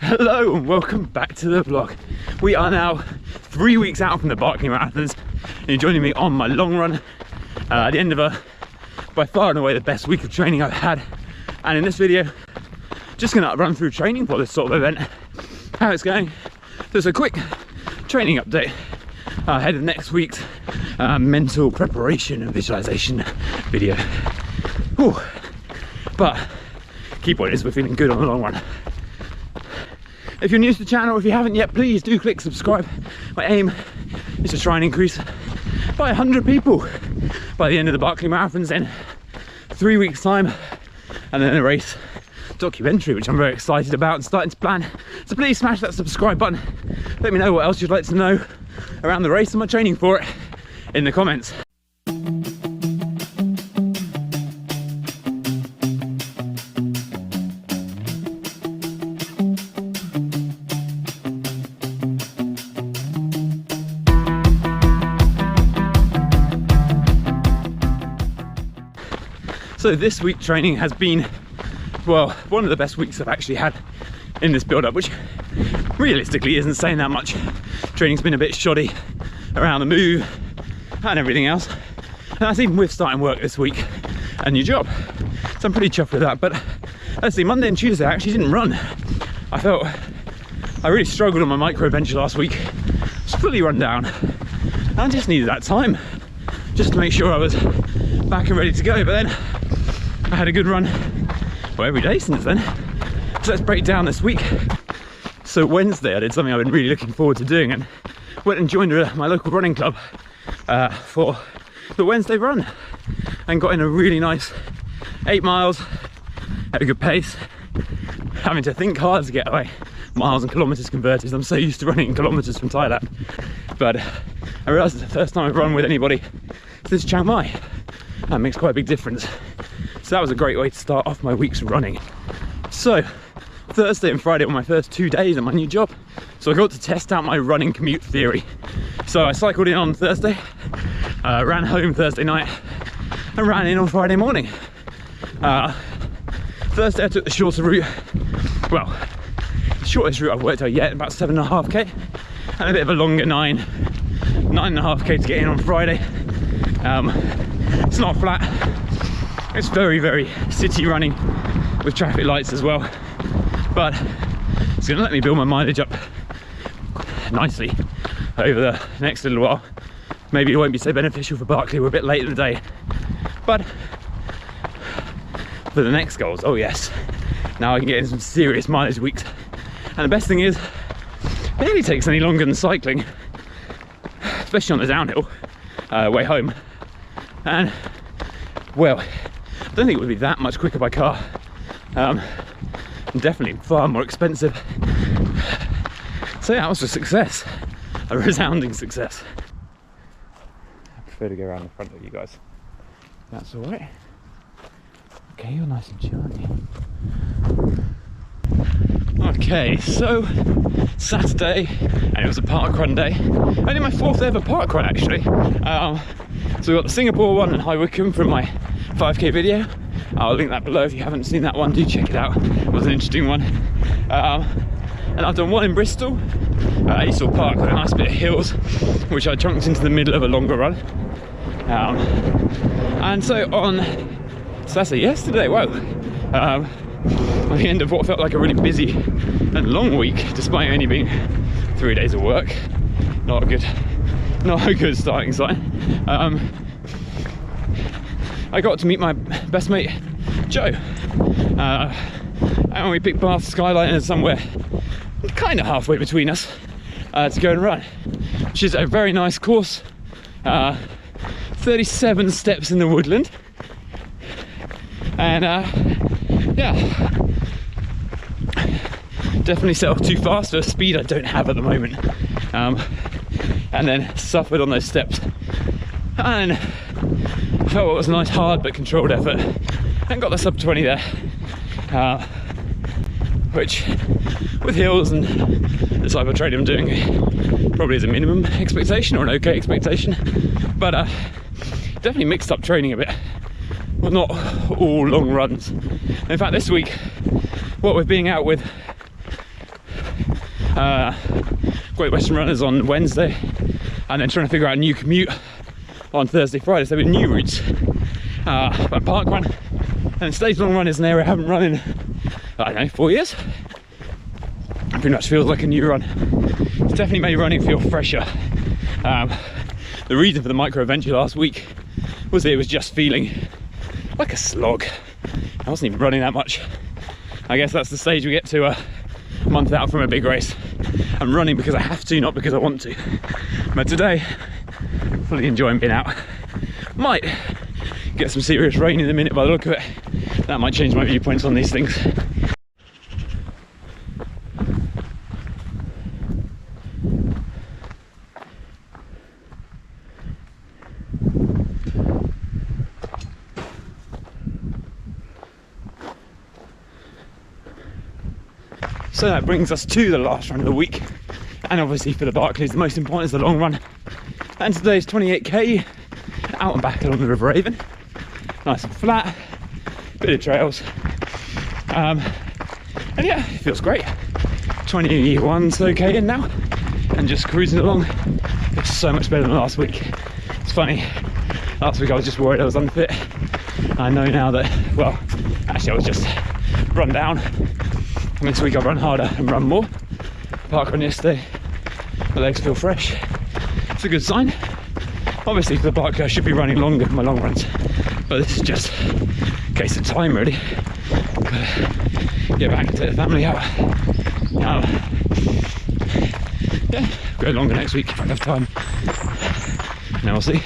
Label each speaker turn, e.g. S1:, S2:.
S1: Hello and welcome back to the vlog. We are now 3 weeks out from the Berkeley Marathons and you're joining me on my long run at the end of by far and away the best week of training I've had. And in this video, just gonna run through training for this sort of event, how it's going. So it's a quick training update ahead of next week's mental preparation and visualization video. Whew. But key point is we're feeling good on the long run. If you're new to the channel, if you haven't yet, please do click subscribe. My aim is to try and increase by 100 people by the end of the Berkeley Marathons in 3 weeks time, and then a race documentary which I'm very excited about and starting to plan. So please smash that subscribe button. Let me know what else you'd like to know around the race and my training for it in the comments. So this week training has been, well, one of the best weeks I've actually had in this build-up, which realistically isn't saying that much. Training's been a bit shoddy around the move and everything else, and that's even with starting work this week, a new job. So I'm pretty chuffed with that. But let's see, Monday and Tuesday I actually didn't run. I felt I really struggled on my micro venture last week. I was fully run down and I just needed that time just to make sure I was back and ready to go. But then I had a good run, well, every day since then. So let's break down this week. So Wednesday I did something I've been really looking forward to doing, and went and joined my local running club for the Wednesday run, and got in a really nice 8 miles at a good pace, having to think hard to get away miles and kilometers converted. I'm so used to running in kilometers from Thailand, but I realized it's the first time I've run with anybody since Chiang Mai. That makes quite a big difference. So that was a great way to start off my week's running. So Thursday and Friday were my first 2 days at my new job, so I got to test out my running commute theory. So I cycled in on Thursday, ran home Thursday night, and ran in on Friday morning. Thursday I took the shorter route, well, the shortest route I've worked out yet, about 7.5k, and a bit of a longer 9.5k to get in on Friday. It's not flat, it's very, very city running with traffic lights as well, but it's going to let me build my mileage up nicely over the next little while. Maybe it won't be so beneficial for Berkeley, we're a bit late in the day, but for the next goals, oh yes, now I can get in some serious mileage weeks. And the best thing is, it barely takes any longer than cycling, especially on the downhill way home. And well, I don't think it would be that much quicker by car, and definitely far more expensive. So yeah, that was a success, a resounding success. I prefer to go around the front of you guys. That's all right. Okay, you're nice and chill, aren't you? Okay, so Saturday, and it was a ParkRun day. Only my 4th ever ParkRun actually. So we got the Singapore one in High Wycombe from my 5k video. I'll link that below if you haven't seen that one, do check it out. It was an interesting one. And I've done one in Bristol, Eastall Park, with a nice bit of hills, which I chunked into the middle of a longer run. And so on Saturday, yesterday, well, at the end of what felt like a really busy and long week, despite only being 3 days of work, not a good starting sign. I got to meet my best mate Joe, and we picked Bath Skyline somewhere kind of halfway between us to go and run, which is a very nice course. 37 steps in the woodland, and yeah, definitely set off too fast for a speed I don't have at the moment, and then suffered on those steps, and felt it was a nice hard but controlled effort, and got the sub 20 there, which with hills and the type of training I'm doing probably is a minimum expectation or an okay expectation, but definitely mixed up training a bit. Well, not all long runs. In fact, this week what we're being out with Great Western Runners on Wednesday, and then trying to figure out a new commute on Thursday, Friday, so with new routes. But ParkRun and Stage Long Run is an area I haven't run in, I don't know, 4 years. It pretty much feels like a new run. It's definitely made running feel fresher. The reason for the micro adventure last week was that it was just feeling like a slog. I wasn't even running that much. I guess that's the stage we get to a month out from a big race. I'm running because I have to, not because I want to. But today, fully enjoying being out. Might get some serious rain in a minute by the look of it. That might change my viewpoints on these things. So that brings us to the last run of the week, and obviously for the Berkeley, the most important is the long run. And today's 28k out and back along the River Avon, nice and flat, bit of trails, and yeah, it feels great. 21's okay in now, and just cruising along. It's so much better than last week. It's funny, last week I was just worried I was unfit. I know now that, well, actually I was just run down. And this week I've run harder and run more. ParkRun yesterday, my legs feel fresh. It's a good sign. Obviously for the Berkeley I should be running longer for my long runs, but this is just a case of time really. Gotta get back and take the family out. Yeah, go longer next week if I have time. Now we'll see.